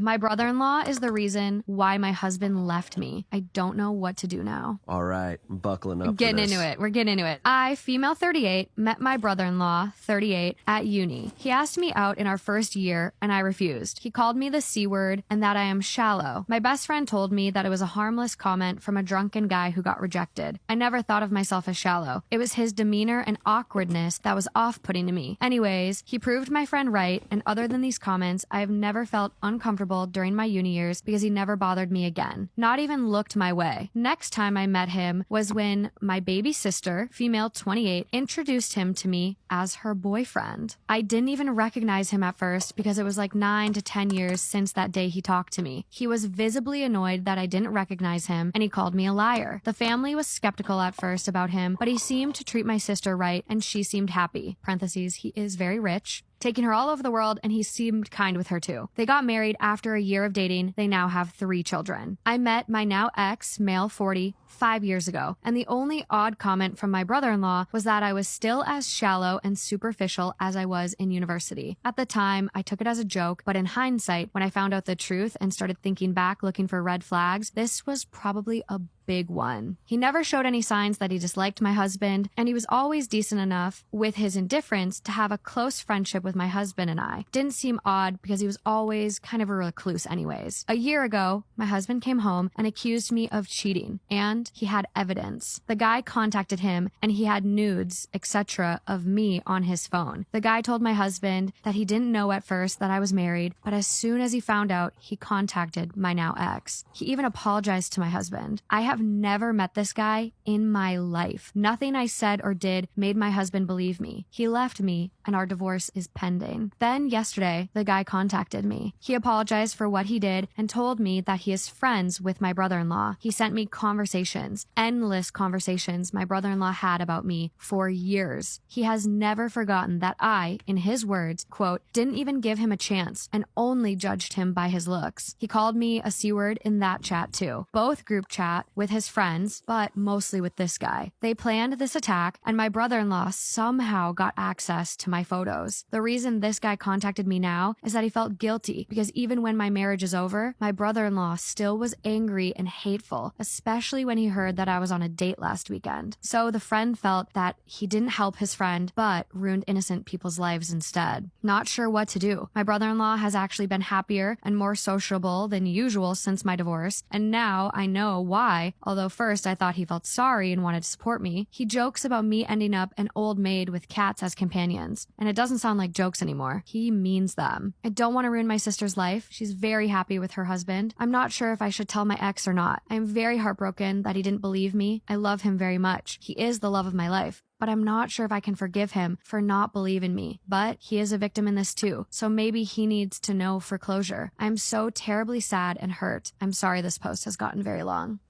My brother-in-law is the reason why my husband left me. I don't know what to do now. All right, I'm buckling up Getting for this. into it. We're getting into it. I, female 38, met my brother-in-law, 38, at uni. He asked me out in our first year, and I refused. He called me the C word and that I am shallow. My best friend told me that it was a harmless comment from a drunken guy who got rejected. I never thought of myself as shallow. It was his demeanor and awkwardness that was off-putting to me. Anyways, he proved my friend right, and other than these comments, I have never felt uncomfortable during my uni years because he never bothered me again. Not even looked my way. Next time I met him was when my baby sister, female 28, introduced him to me as her boyfriend. I didn't even recognize him at first because it was like 9 to 10 years since that day he talked to me. He was visibly annoyed that I didn't recognize him, and he called me a liar. The family was skeptical at first about him, but he seemed to treat my sister right, and she seemed happy. Parentheses, he is very rich. Taking her all over the world, and he seemed kind with her too. They got married after a year of dating. They now have 3 children. I met my now ex, male 40, 5 years ago, and the only odd comment from my brother-in-law was that I was still as shallow and superficial as I was in university. At the time, I took it as a joke, but in hindsight, when I found out the truth and started thinking back looking for red flags, this was probably a big one. He never showed any signs that he disliked my husband, and he was always decent enough with his indifference to have a close friendship with my husband and I. Didn't seem odd because he was always kind of a recluse anyways. A year ago, my husband came home and accused me of cheating, and he had evidence. The guy contacted him and he had nudes, etc. of me on his phone. The guy told my husband that he didn't know at first that I was married, but as soon as he found out, he contacted my now ex. He even apologized to my husband. I have never met this guy in my life. Nothing I said or did made my husband believe me. He left me and our divorce is pending. Then yesterday, the guy contacted me. He apologized for what he did and told me that he is friends with my brother-in-law. He sent me conversations, endless conversations my brother-in-law had about me for years. He has never forgotten that I, in his words, quote, didn't even give him a chance and only judged him by his looks. He called me a C word in that chat too. Both group chat with his friends, but mostly with this guy. They planned this attack and my brother-in-law somehow got access to my photos. The reason this guy contacted me now is that he felt guilty because even when my marriage is over, my brother-in-law still was angry and hateful, especially when he heard that I was on a date last weekend. So the friend felt that he didn't help his friend, but ruined innocent people's lives instead. Not sure what to do. My brother-in-law has actually been happier and more sociable than usual since my divorce, and now I know why. Although first I thought he felt sorry and wanted to support me, he jokes about me ending up an old maid with cats as companions. And it doesn't sound like jokes anymore. He means them. I don't want to ruin my sister's life. She's very happy with her husband. I'm not sure if I should tell my ex or not. I'm very heartbroken that he didn't believe me. I love him very much. He is the love of my life. But I'm not sure if I can forgive him for not believing me. But he is a victim in this too, so maybe he needs to know for closure. I'm so terribly sad and hurt. I'm sorry this post has gotten very long.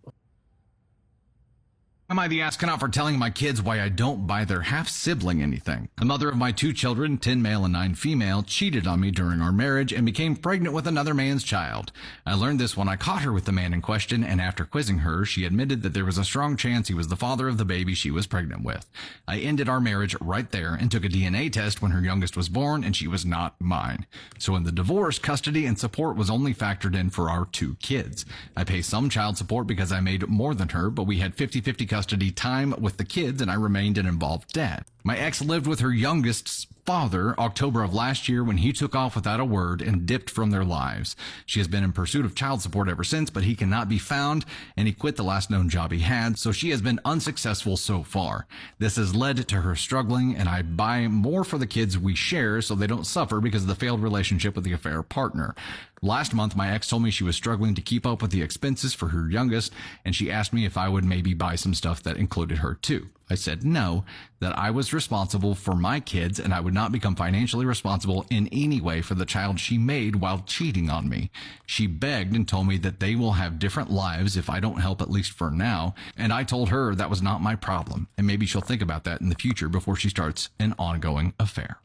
Am I the astronaut for telling my kids why I don't buy their half-sibling anything? The mother of my 2 children, 10 male and 9 female, cheated on me during our marriage and became pregnant with another man's child. I learned this when I caught her with the man in question, and after quizzing her, she admitted that there was a strong chance he was the father of the baby she was pregnant with. I ended our marriage right there and took a DNA test when her youngest was born, and she was not mine. So in the divorce, custody and support was only factored in for our 2 kids. I pay some child support because I made more than her, but we had 50-50 custody time with the kids, and I remained an involved dad. My ex lived with her youngest's father October of last year when he took off without a word and dipped from their lives. She has been in pursuit of child support ever since, but he cannot be found, and he quit the last known job he had, so she has been unsuccessful so far. This has led to her struggling, and I buy more for the kids we share so they don't suffer because of the failed relationship with the affair partner. Last month, my ex told me she was struggling to keep up with the expenses for her youngest, and she asked me if I would maybe buy some stuff that included her too. I said no, that I was responsible for my kids and I would not become financially responsible in any way for the child she made while cheating on me. She begged and told me that they will have different lives if I don't help, at least for now, and I told her that was not my problem, and maybe she'll think about that in the future before she starts an ongoing affair.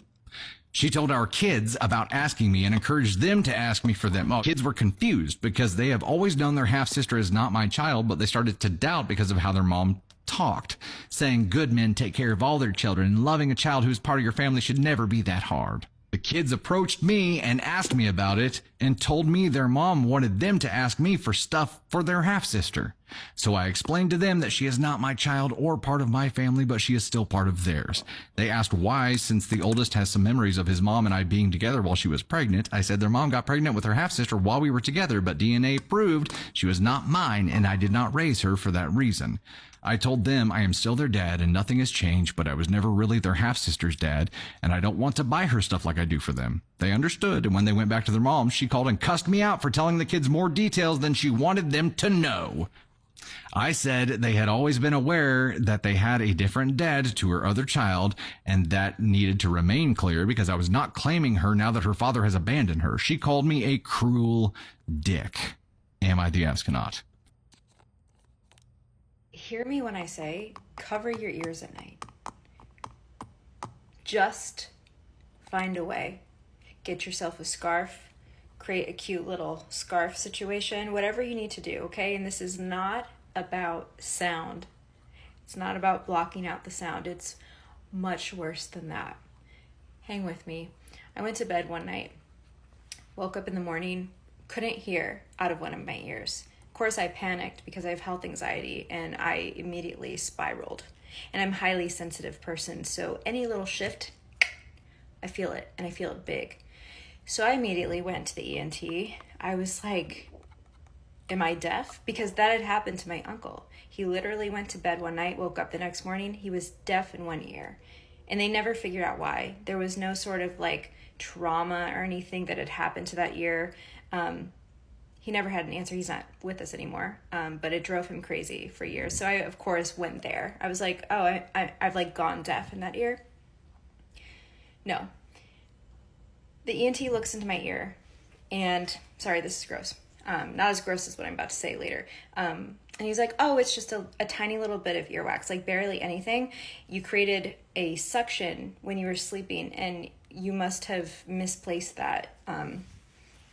She told our kids about asking me and encouraged them to ask me for them. Oh, kids were confused because they have always known their half-sister is not my child, but they started to doubt because of how their mom talked, saying good men take care of all their children, and loving a child who's part of your family should never be that hard. The kids approached me and asked me about it and told me their mom wanted them to ask me for stuff for their half-sister. So I explained to them that she is not my child or part of my family, but she is still part of theirs. They asked why, since the oldest has some memories of his mom and I being together while she was pregnant. I said their mom got pregnant with her half-sister while we were together, but DNA proved she was not mine and I did not raise her for that reason. I told them I am still their dad and nothing has changed, but I was never really their half-sister's dad, and I don't want to buy her stuff like I do for them. They understood, and when they went back to their mom, she called and cussed me out for telling the kids more details than she wanted them to know. I said they had always been aware that they had a different dad to her other child, and that needed to remain clear because I was not claiming her now that her father has abandoned her. She called me a cruel dick. Am I the astronaut? Hear me when I say, cover your ears at night. Just find a way. Get yourself a scarf, create a cute little scarf situation, whatever you need to do, okay? And this is not about sound. It's not about blocking out the sound. It's much worse than that. Hang with me. I went to bed one night, woke up in the morning, couldn't hear out of one of my ears. Of course, I panicked because I have health anxiety and I immediately spiraled. And I'm a highly sensitive person, so any little shift, I feel it, and I feel it big. So I immediately went to the ENT. I was like, am I deaf? Because that had happened to my uncle. He literally went to bed one night, woke up the next morning, he was deaf in one ear. And they never figured out why. There was no sort of like trauma or anything that had happened to that ear. He never had an answer. He's not with us anymore, but it drove him crazy for years. So I, of course, went there. I was like, oh, I've like gone deaf in that ear. No. The ENT looks into my ear and, sorry, this is gross. Not as gross as what I'm about to say later. And he's like, oh, it's just a tiny little bit of earwax, like barely anything. You created a suction when you were sleeping and you must have misplaced that.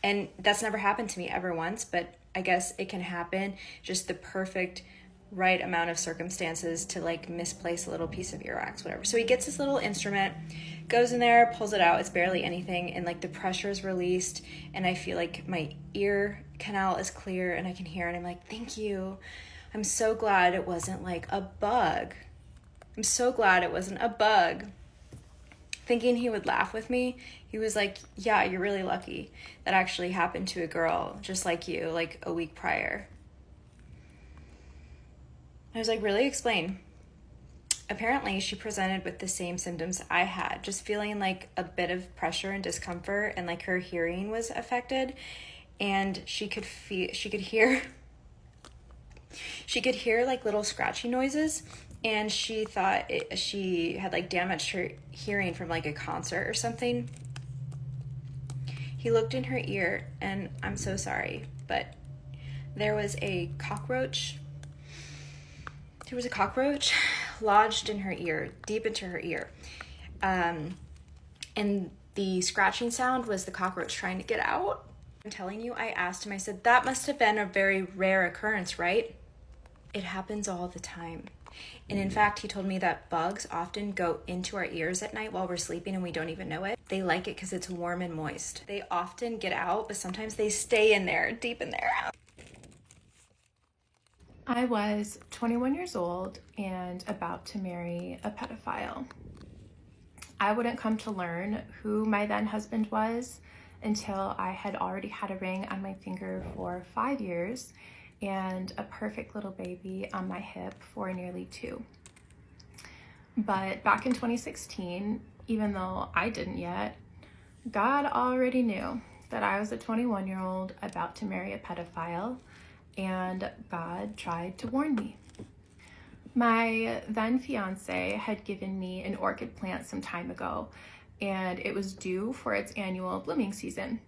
And that's never happened to me ever once, but I guess it can happen. Just the perfect right amount of circumstances to like misplace a little piece of earwax, whatever. So he gets this little instrument, goes in there, pulls it out. It's barely anything. And like the pressure is released and I feel like my ear canal is clear and I can hear it. I'm like, thank you. I'm so glad it wasn't like a bug. I'm so glad it wasn't a bug. Thinking he would laugh with me, he was like, yeah, you're really lucky. That actually happened to a girl just like you, like a week prior. I was like, really? Explain. Apparently, she presented with the same symptoms I had, just feeling like a bit of pressure and discomfort, and like her hearing was affected, and she could hear like little scratchy noises. And she thought she had like damaged her hearing from like a concert or something. He looked in her ear and I'm so sorry, but there was a cockroach. There was a cockroach lodged in her ear, deep into her ear. And the scratching sound was the cockroach trying to get out. I'm telling you, I asked him, I said, that must have been a very rare occurrence, right? It happens all the time. And in fact, he told me that bugs often go into our ears at night while we're sleeping and we don't even know it. They like it because it's warm and moist. They often get out, but sometimes they stay in there, deep in there. I was 21 years old and about to marry a pedophile. I wouldn't come to learn who my then husband was until I had already had a ring on my finger for 5 years and a perfect little baby on my hip for nearly 2. But back in 2016, even though I didn't yet, God already knew that I was a 21-year-old about to marry a pedophile, and God tried to warn me. My then fiance had given me an orchid plant some time ago, and it was due for its annual blooming season.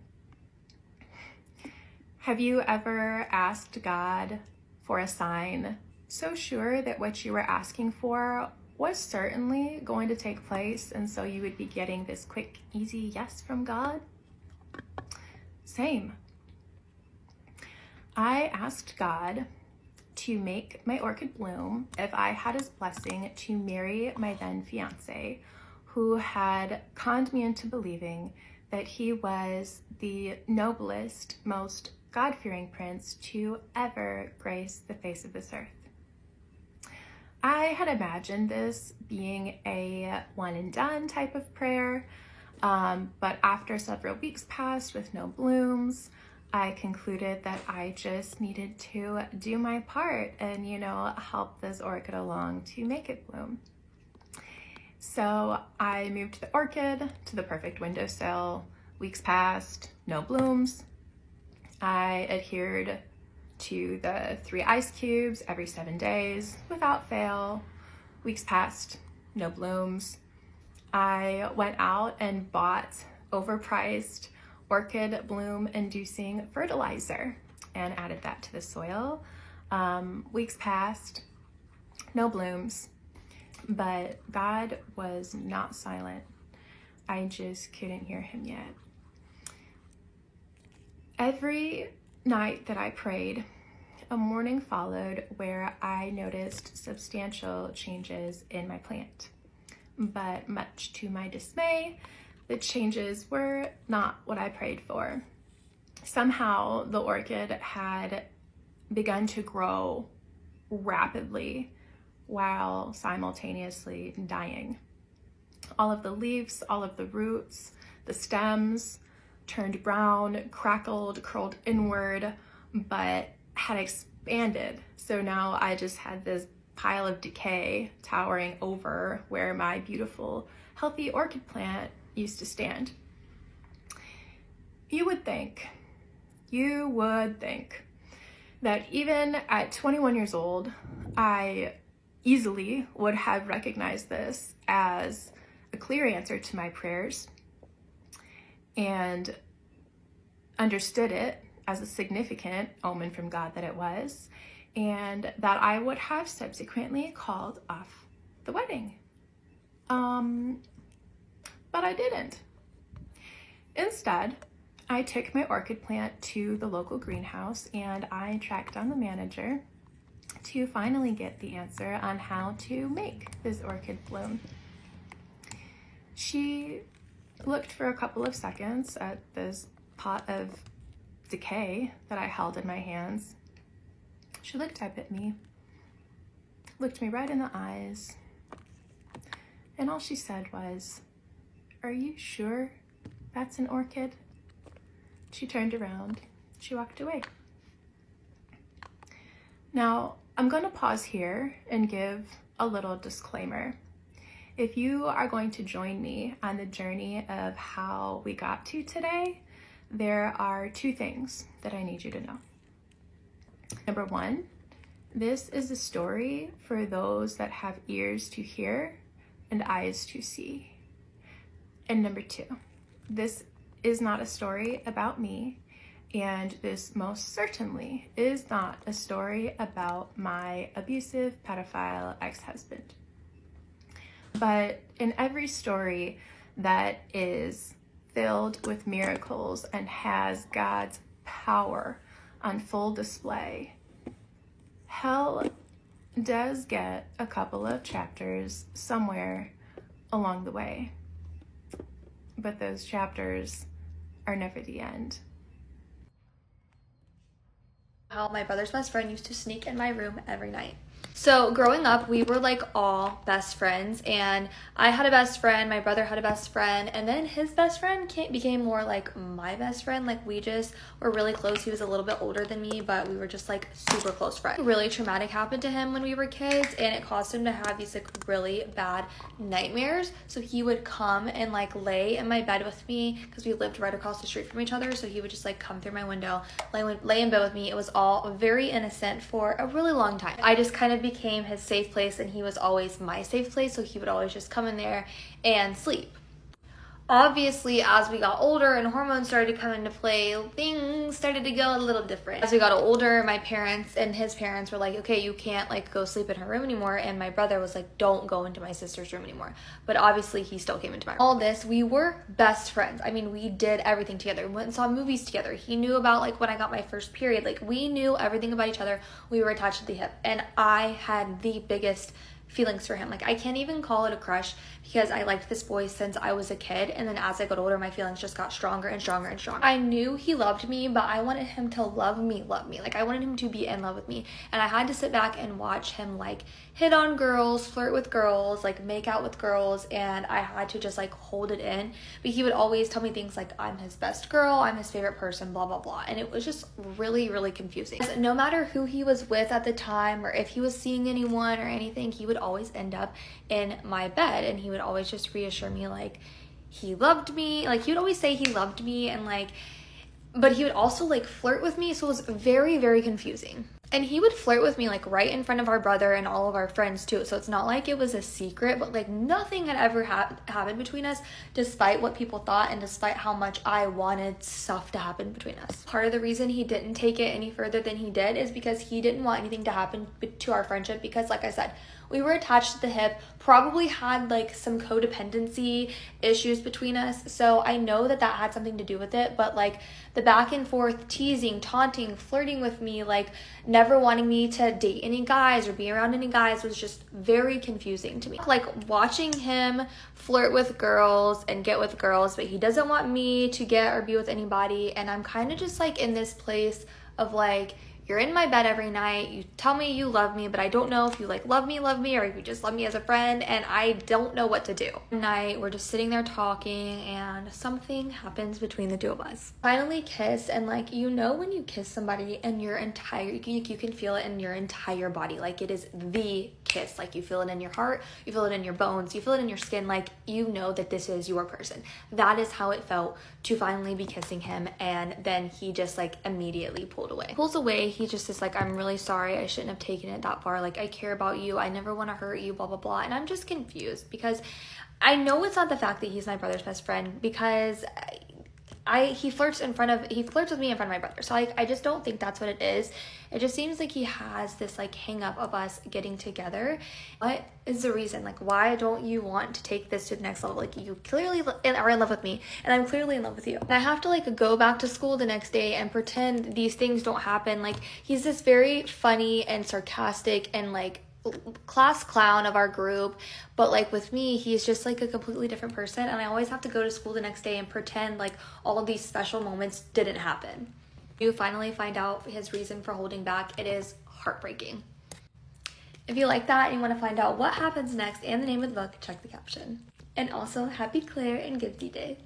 Have you ever asked God for a sign so sure that what you were asking for was certainly going to take place, and so you would be getting this quick, easy yes from God? Same. I asked God to make my orchid bloom if I had his blessing to marry my then fiance, who had conned me into believing that he was the noblest, most God-fearing prince to ever grace the face of this earth. I had imagined this being a one and done type of prayer, but after several weeks passed with no blooms, I concluded that I just needed to do my part and, help this orchid along to make it bloom. So I moved the orchid to the perfect windowsill. Weeks passed, no blooms. I adhered to the 3 ice cubes every 7 days without fail. Weeks passed, no blooms. I went out and bought overpriced orchid bloom inducing fertilizer and added that to the soil. Weeks passed, no blooms, but God was not silent. I just couldn't hear him yet. Every night that I prayed, a morning followed where I noticed substantial changes in my plant. But much to my dismay, the changes were not what I prayed for. Somehow the orchid had begun to grow rapidly while simultaneously dying. All of the leaves, all of the roots, the stems turned brown, crackled, curled inward, but had expanded. So now I just had this pile of decay towering over where my beautiful, healthy orchid plant used to stand. You would think that even at 21 years old, I easily would have recognized this as a clear answer to my prayers and understood it as a significant omen from God that it was, and that I would have subsequently called off the wedding. But I didn't. Instead, I took my orchid plant to the local greenhouse and I tracked down the manager to finally get the answer on how to make this orchid bloom. She looked for a couple of seconds at this pot of decay that I held in my hands. She looked up at me, looked me right in the eyes, and all she said was, "Are you sure that's an orchid?" She turned around, she walked away. Now, I'm going to pause here and give a little disclaimer. If you are going to join me on the journey of how we got to today, there are 2 things that I need you to know. Number 1, this is a story for those that have ears to hear and eyes to see. And number 2, this is not a story about me, and this most certainly is not a story about my abusive pedophile ex-husband. But in every story that is filled with miracles and has God's power on full display, hell does get a couple of chapters somewhere along the way. But those chapters are never the end. How my brother's best friend used to sneak in my room every night. So growing up, we were like all best friends, and I had a best friend, my brother had a best friend, and then his best friend became more like my best friend. Like, we just were really close. He was a little bit older than me, but we were just like super close friends. Really traumatic happened to him when we were kids, and it caused him to have these like really bad nightmares. So he would come and like lay in my bed with me, because we lived right across the street from each other. So he would just like come through my window, lay in bed with me. It was all very innocent for a really long time. I just kind of became his safe place, and he was always my safe place, so he would always just come in there and sleep. Obviously, as we got older and hormones started to come into play, things started to go a little different. As we got older, my parents and his parents were like, okay, you can't like go sleep in her room anymore, and my brother was like, don't go into my sister's room anymore. But obviously he still came into my room. All this, we were best friends. I mean, we did everything together. We went and saw movies together. He knew about like when I got my first period. Like, we knew everything about each other. We were attached to the hip, and I had the biggest feelings for him. Like, I can't even call it a crush because I liked this boy since I was a kid, and then as I got older, my feelings just got stronger and stronger and stronger. I knew he loved me, but I wanted him to love me. Like, I wanted him to be in love with me, and I had to sit back and watch him, like, hit on girls, flirt with girls, like, make out with girls, and I had to just, like, hold it in. But he would always tell me things like, I'm his best girl, I'm his favorite person, blah, blah, blah, and it was just really, really confusing. No matter who he was with at the time, or if he was seeing anyone or anything, he would always end up in my bed, and he would always just reassure me, like, he loved me. Like, he would always say he loved me, and, like, but he would also, like, flirt with me, so it was very, very confusing. And he would flirt with me, like, right in front of our brother and all of our friends too, so it's not like it was a secret, but, like, nothing had ever happened between us, despite what people thought and despite how much I wanted stuff to happen between us. Part of the reason he didn't take it any further than he did is because he didn't want anything to happen to our friendship, because, like I said, we were attached to the hip, probably had, like, some codependency issues between us, so I know that that had something to do with it, but, like, the back and forth teasing, taunting, flirting with me, like, never wanting me to date any guys or be around any guys was just very confusing to me. Like, watching him flirt with girls and get with girls, but he doesn't want me to get or be with anybody, and I'm kind of just, like, in this place of, like, you're in my bed every night, you tell me you love me, but I don't know if you, like, love me, or if you just love me as a friend, and I don't know what to do. One night, we're just sitting there talking, and something happens between the two of us. Finally kiss, and, like, you know when you kiss somebody and your entire, you can feel it in your entire body, like, it is the kiss, like, you feel it in your heart, you feel it in your bones, you feel it in your skin, like, you know that this is your person. That is how it felt to finally be kissing him, and then he just, like, immediately pulled away. Pulls away, he just is like, I'm really sorry, I shouldn't have taken it that far, like, I care about you, I never want to hurt you, blah, blah, blah, and I'm just confused, because I know it's not the fact that he's my brother's best friend, because he flirts with me in front of my brother, so I just don't think that's what it is. It just seems like he has this, like, hang up of us getting together. What is the reason? Like, why don't you want to take this to the next level? Like, you clearly are in love with me, and I'm clearly in love with you, and I have to, like, go back to school the next day and pretend these things don't happen. Like, he's this very funny and sarcastic and, like, class clown of our group, but, like, with me, he's just, like, a completely different person, and I always have to go to school the next day and pretend like all of these special moments didn't happen. You finally find out his reason for holding back. It is heartbreaking. If you like that and you want to find out what happens next and the name of the book, check the caption. And also, happy Claire and Gibsy Day.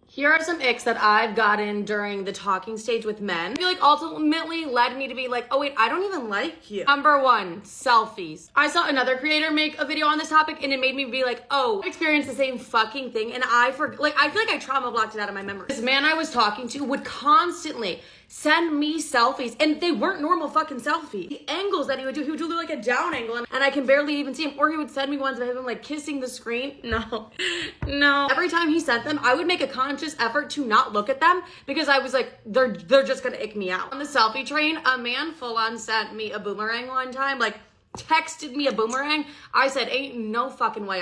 Here are some icks that I've gotten during the talking stage with men. I feel like ultimately led me to be like, oh wait, I don't even like you. Number one, selfies. I saw another creator make a video on this topic, and it made me be like, oh, I experienced the same fucking thing, and I feel like I trauma blocked it out of my memory. This man I was talking to would constantly send me selfies, and they weren't normal fucking selfies. The angles that he would do like a down angle, and I can barely even see him, or he would send me ones of him, like, kissing the screen. No. Every time he sent them, I would make a conscious effort to not look at them, because I was like, they're just gonna ick me out. On the selfie train, a man full on sent me a boomerang one time, like, texted me a boomerang. I said, ain't no fucking way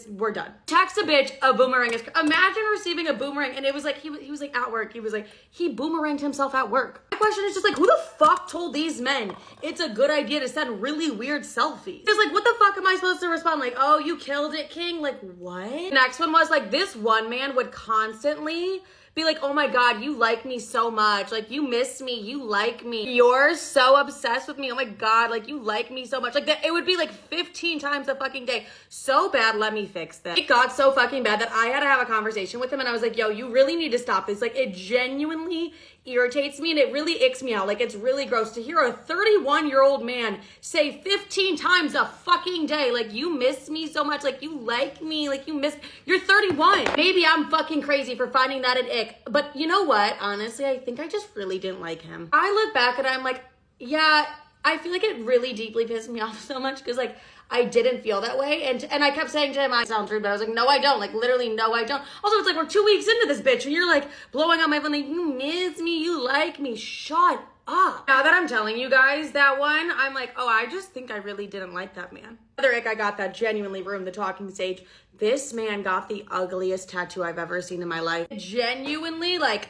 we're done. Text a bitch a boomerang. Imagine receiving a boomerang, and it was like, he was like at work. He was like, he boomeranged himself at work. My question is just like, who the fuck told these men it's a good idea to send really weird selfies? It's like, what the fuck am I supposed to respond? Like, oh, you killed it, king? Like, what? Next one was like, this one man would constantly be like, oh my God, you like me so much. Like, you miss me, you like me. You're so obsessed with me. Oh my God, like, you like me so much. Like, that, it would be like 15 times a fucking day. So bad, let me fix this. It got so fucking bad that I had to have a conversation with him, and I was like, yo, you really need to stop this. Like, it genuinely irritates me, and it really icks me out. Like, it's really gross to hear a 31-year-old man say 15 times a fucking day, like, you miss me so much, like, you like me, like, you're 31. Maybe I'm fucking crazy for finding that an ick, but you know what? Honestly, I think I just really didn't like him. I look back and I'm like, yeah, I feel like it really deeply pissed me off so much, because, like, I didn't feel that way, and I kept saying to him, I sound rude, but I was like, no, I don't. Like, literally, no, I don't. Also, it's like, we're 2 weeks into this bitch, and you're like blowing on my phone, like, you miss me, you like me. Shut up. Now that I'm telling you guys that one, I'm like, oh, I just think I really didn't like that man. Another ick I got that genuinely ruined the talking stage. This man got the ugliest tattoo I've ever seen in my life. Genuinely, like,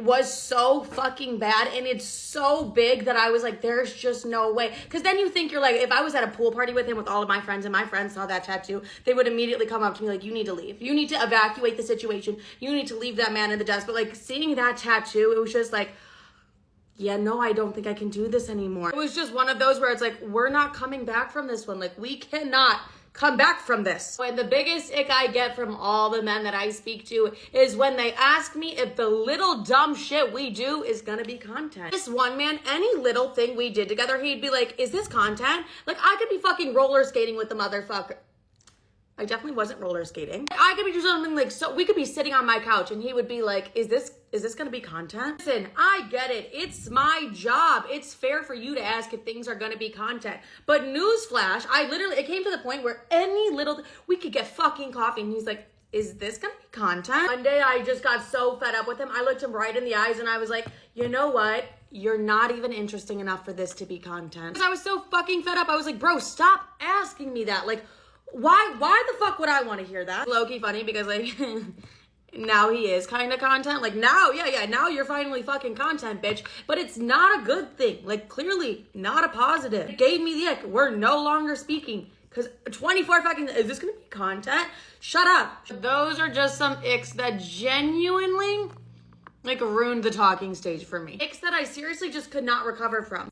was so fucking bad, and it's so big that I was like, there's just no way. Because then you think, you're like, if I was at a pool party with him with all of my friends and my friends saw that tattoo, they would immediately come up to me like, you need to leave. You need to evacuate the situation. You need to leave that man in the dust. But like seeing that tattoo, it was just like, yeah, no, I don't think I can do this anymore. It was just one of those where it's like, we're not coming back from this one. Like, we cannot come back from this. And the biggest ick I get from all the men that I speak to is when they ask me if the little dumb shit we do is gonna be content. This one man, any little thing we did together, he'd be like, is this content? Like, I could be fucking roller skating with the motherfucker. I definitely wasn't roller skating. I could be doing something like, so we could be sitting on my couch and he would be like, is this gonna be content? Listen, I get it. It's my job. It's fair for you to ask if things are gonna be content. But newsflash, it came to the point where we could get fucking coffee and he's like, is this gonna be content? One day I just got so fed up with him. I looked him right in the eyes and I was like, you know what? You're not even interesting enough for this to be content. Because I was so fucking fed up. I was like, bro, stop asking me that. Like, why the fuck would I want to hear that? Low-key funny because like now he is kind of content. Like now, yeah, now you're finally fucking content, bitch. But it's not a good thing. Like clearly not a positive. It gave me the ick. We're no longer speaking. Because 24 fucking, is this gonna be content? Shut up. Those are just some icks that genuinely like ruined the talking stage for me. Icks that I seriously just could not recover from.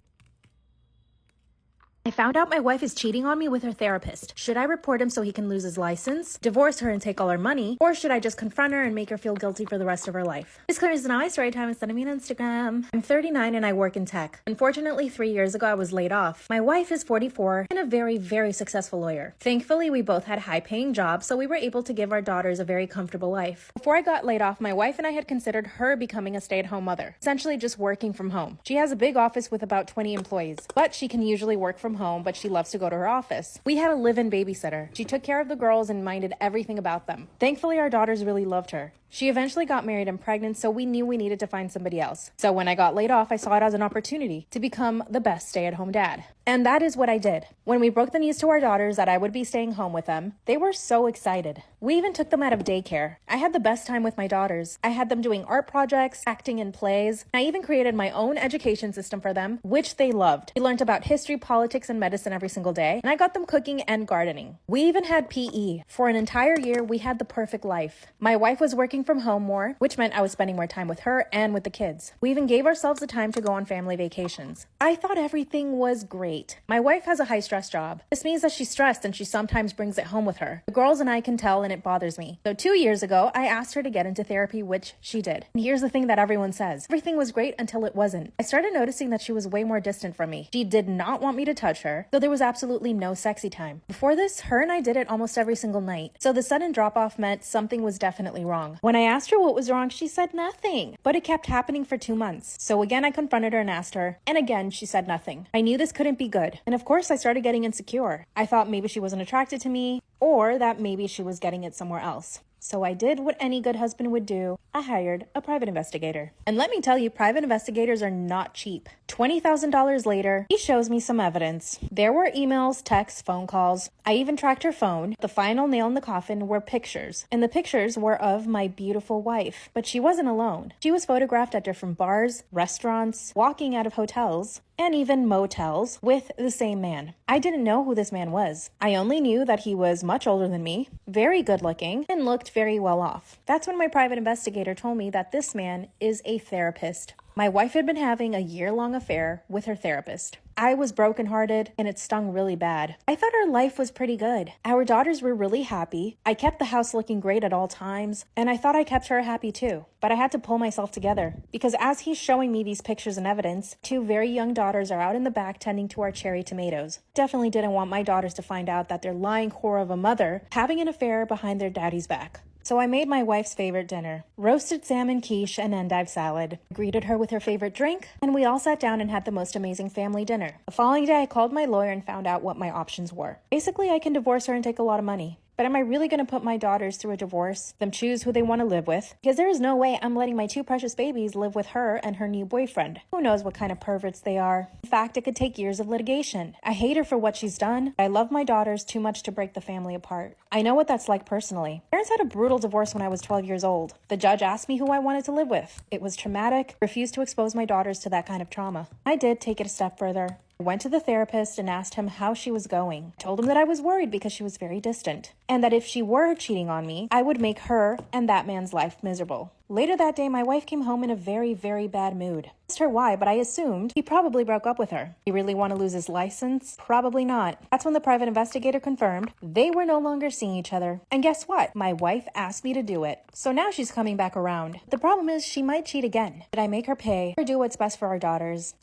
I found out my wife is cheating on me with her therapist. Should I report him so he can lose his license, divorce her and take all her money, or should I just confront her and make her feel guilty for the rest of her life? Disclaimer is not my story time. Send me on Instagram. I'm 39 and I work in tech. Unfortunately, 3 years ago I was laid off. My wife is 44 and a very, very successful lawyer. Thankfully, we both had high-paying jobs, so we were able to give our daughters a very comfortable life. Before I got laid off, my wife and I had considered her becoming a stay-at-home mother, essentially just working from home. She has a big office with about 20 employees, but she can usually work from home, but she loves to go to her office. We had a live-in babysitter. She took care of the girls and minded everything about them. Thankfully, our daughters really loved her. She eventually got married and pregnant, so we knew we needed to find somebody else. So when I got laid off, I saw it as an opportunity to become the best stay-at-home dad. And that is what I did. When we broke the news to our daughters that I would be staying home with them, they were so excited. We even took them out of daycare. I had the best time with my daughters. I had them doing art projects, acting in plays. I even created my own education system for them, which they loved. We learned about history, politics, and medicine every single day, and I got them cooking and gardening. We even had PE. For an entire year, we had the perfect life. My wife was working from home more, which meant I was spending more time with her and with the kids. We even gave ourselves the time to go on family vacations. I thought everything was great. My wife has a high-stress job. This means that she's stressed and she sometimes brings it home with her. The girls and I can tell, and it bothers me. So 2 years ago, I asked her to get into therapy, which she did. And here's the thing that everyone says. Everything was great until it wasn't. I started noticing that she was way more distant from me. She did not want me to touch her, though there was absolutely no sexy time. Before this, her and I did it almost every single night. So the sudden drop-off meant something was definitely wrong. When I asked her what was wrong, she said nothing. But it kept happening for 2 months. So again, I confronted her and asked her, and again, she said nothing. I knew this couldn't be good. And of course, I started getting insecure. I thought maybe she wasn't attracted to me, or that maybe she was getting it somewhere else. So I did what any good husband would do. I hired a private investigator. And let me tell you, private investigators are not cheap. $20,000 later, he shows me some evidence. There were emails, texts, phone calls. I even tracked her phone. The final nail in the coffin were pictures. And the pictures were of my beautiful wife. But she wasn't alone. She was photographed at different bars, restaurants, walking out of hotels, and even motels with the same man. I didn't know who this man was. I only knew that he was much older than me, very good looking, and looked very well off. That's when my private investigator told me that this man is a therapist. My wife had been having a year-long affair with her therapist. I was brokenhearted and it stung really bad. I thought our life was pretty good. Our daughters were really happy. I kept the house looking great at all times, and I thought I kept her happy too. But I had to pull myself together because as he's showing me these pictures and evidence, 2 very young daughters are out in the back tending to our cherry tomatoes. Definitely didn't want my daughters to find out that their lying whore of a mother having an affair behind their daddy's back. So I made my wife's favorite dinner, roasted salmon quiche and endive salad, greeted her with her favorite drink, and we all sat down and had the most amazing family dinner. The following day, I called my lawyer and found out what my options were. Basically, I can divorce her and take a lot of money. But am I really going to put my daughters through a divorce, them choose who they want to live with? Because there is no way I'm letting my two precious babies live with her and her new boyfriend. Who knows what kind of perverts they are. In fact, it could take years of litigation. I hate her for what she's done. I love my daughters too much to break the family apart. I know what that's like personally. My parents had a brutal divorce when I was 12 years old. The judge asked me who I wanted to live with. It was traumatic. I refused to expose my daughters to that kind of trauma. I did take it a step further. I went to the therapist and asked him how she was going. I told him that I was worried because she was very distant, and that if she were cheating on me, I would make her and that man's life miserable. Later that day, my wife came home in a very, very bad mood. I asked her why, but I assumed he probably broke up with her. He really want to lose his license? Probably not. That's when the private investigator confirmed they were no longer seeing each other. And guess what? My wife asked me to do it. So now she's coming back around. The problem is she might cheat again. Did I make her pay or do what's best for our daughters?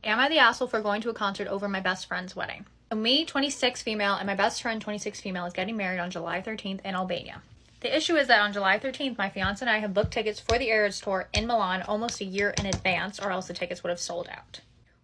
Am I the asshole for going to a concert over my best friend's wedding? So me, 26 female, and my best friend, 26 female, is getting married on July 13th in Albania. The issue is that on July 13th, my fiance and I have booked tickets for the Eras Tour in Milan almost a year in advance, or else the tickets would have sold out.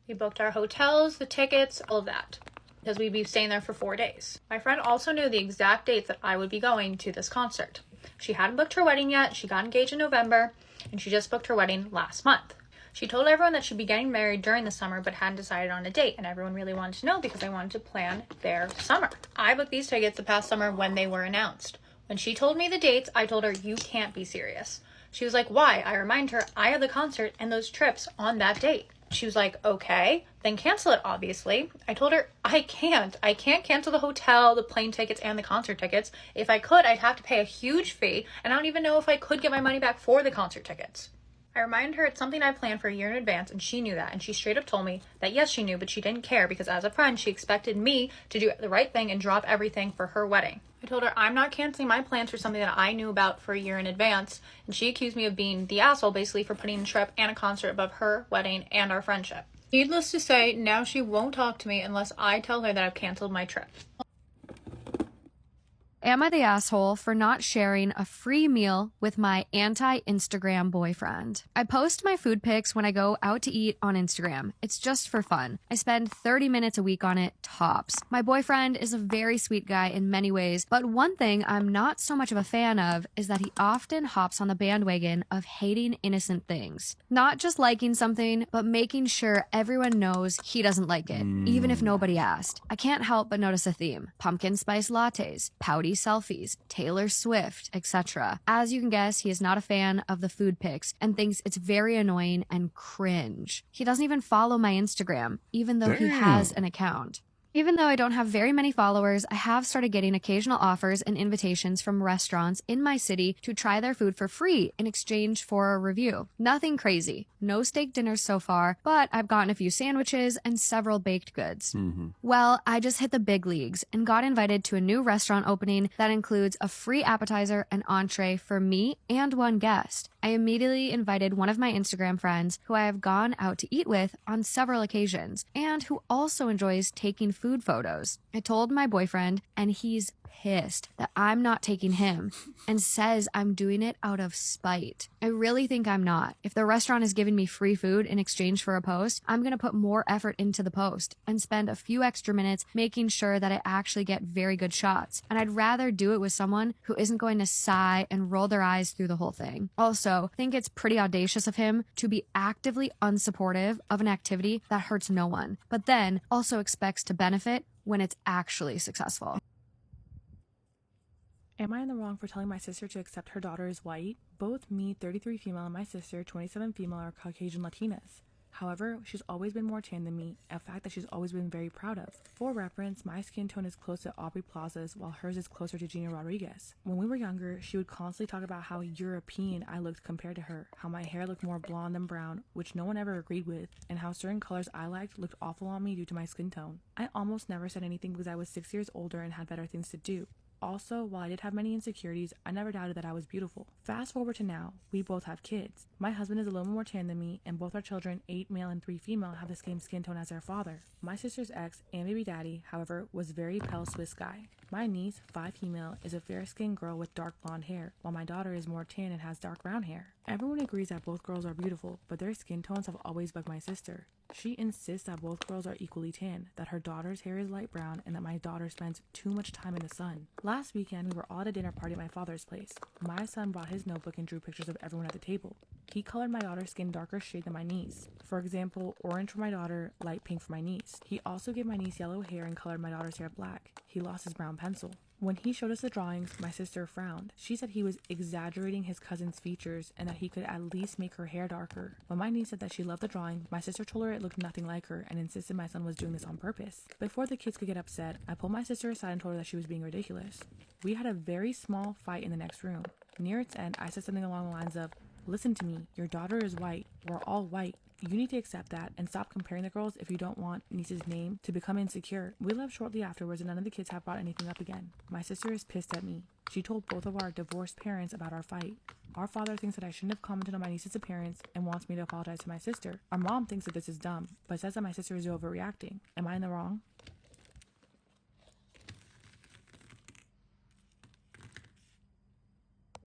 We booked our hotels, the tickets, all of that, because we'd be staying there for 4 days. My friend also knew the exact dates that I would be going to this concert. She hadn't booked her wedding yet, she got engaged in November, and she just booked her wedding last month. She told everyone that she'd be getting married during the summer but hadn't decided on a date, and everyone really wanted to know because they wanted to plan their summer. I booked these tickets the past summer when they were announced. When she told me the dates, I told her, you can't be serious. She was like, why? I remind her, I have the concert and those trips on that date. She was like, okay, then cancel it, obviously. I told her, I can't cancel the hotel, the plane tickets, and the concert tickets. If I could, I'd have to pay a huge fee, and I don't even know if I could get my money back for the concert tickets. I reminded her it's something I planned for a year in advance, and she knew that, and she straight up told me that yes, she knew, but she didn't care because as a friend, she expected me to do the right thing and drop everything for her wedding. I told her I'm not canceling my plans for something that I knew about for a year in advance, and she accused me of being the asshole basically for putting a trip and a concert above her wedding and our friendship. Needless to say, now she won't talk to me unless I tell her that I've canceled my trip. Am I the asshole for not sharing a free meal with my anti-Instagram boyfriend? I post my food pics when I go out to eat on Instagram. It's just for fun. I spend 30 minutes a week on it, tops. My boyfriend is a very sweet guy in many ways, but one thing I'm not so much of a fan of is that he often hops on the bandwagon of hating innocent things. Not just liking something, but making sure everyone knows he doesn't like it, even if nobody asked. I can't help but notice a theme. Pumpkin spice lattes, pouty selfies, Taylor Swift, etc. As you can guess, he is not a fan of the food pics and thinks it's very annoying and cringe. He doesn't even follow my Instagram, even though he has an account. Even though I don't have very many followers, I have started getting occasional offers and invitations from restaurants in my city to try their food for free in exchange for a review. Nothing crazy. No steak dinners so far, but I've gotten a few sandwiches and several baked goods. Well, I just hit the big leagues and got invited to a new restaurant opening that includes a free appetizer and entree for me and one guest. I immediately invited one of my Instagram friends who I have gone out to eat with on several occasions and who also enjoys taking food photos. I told my boyfriend, and he's pissed that I'm not taking him and says I'm doing it out of spite. I really think I'm not. If the restaurant is giving me free food in exchange for a post, I'm going to put more effort into the post and spend a few extra minutes making sure that I actually get very good shots. And I'd rather do it with someone who isn't going to sigh and roll their eyes through the whole thing. Also, I think it's pretty audacious of him to be actively unsupportive of an activity that hurts no one, but then also expects to benefit when it's actually successful. Am I in the wrong for telling my sister to accept her daughter as white? Both me, 33 female, and my sister, 27 female, are Caucasian Latinas. However, she's always been more tan than me, a fact that she's always been very proud of. For reference, my skin tone is close to Aubrey Plaza's, while hers is closer to Gina Rodriguez. When we were younger, she would constantly talk about how European I looked compared to her, how my hair looked more blonde than brown, which no one ever agreed with, and how certain colors I liked looked awful on me due to my skin tone. I almost never said anything because I was 6 years older and had better things to do. Also, while I did have many insecurities, I never doubted that I was beautiful. Fast forward to now, we both have kids. My husband is a little more tan than me, and both our children, 8 male and 3 female, have the same skin tone as their father. My sister's ex and baby daddy, however, was very pale Swiss guy. My niece, 5 female, is a fair-skinned girl with dark blonde hair, while my daughter is more tan and has dark brown hair. Everyone agrees that both girls are beautiful, but their skin tones have always bugged my sister. She insists that both girls are equally tan, that her daughter's hair is light brown, and that my daughter spends too much time in the sun. Last weekend, we were all at a dinner party at my father's place. My son brought his notebook and drew pictures of everyone at the table. He colored my daughter's skin darker shade than my niece. For example, orange for my daughter, light pink for my niece. He also gave my niece yellow hair and colored my daughter's hair black. He lost his brown pencil. When he showed us the drawings, my sister frowned. She said he was exaggerating his cousin's features and that he could at least make her hair darker. When my niece said that she loved the drawing, my sister told her it looked nothing like her and insisted my son was doing this on purpose. Before the kids could get upset, I pulled my sister aside and told her that she was being ridiculous. We had a very small fight in the next room. Near its end, I said something along the lines of, "Listen to me, your daughter is white. We're all white. You need to accept that and stop comparing the girls if you don't want niece's name to become insecure." We left shortly afterwards and none of the kids have brought anything up again. My sister is pissed at me. She told both of our divorced parents about our fight. Our father thinks that I shouldn't have commented on my niece's appearance and wants me to apologize to my sister. Our mom thinks that this is dumb, but says that my sister is overreacting. Am I in the wrong?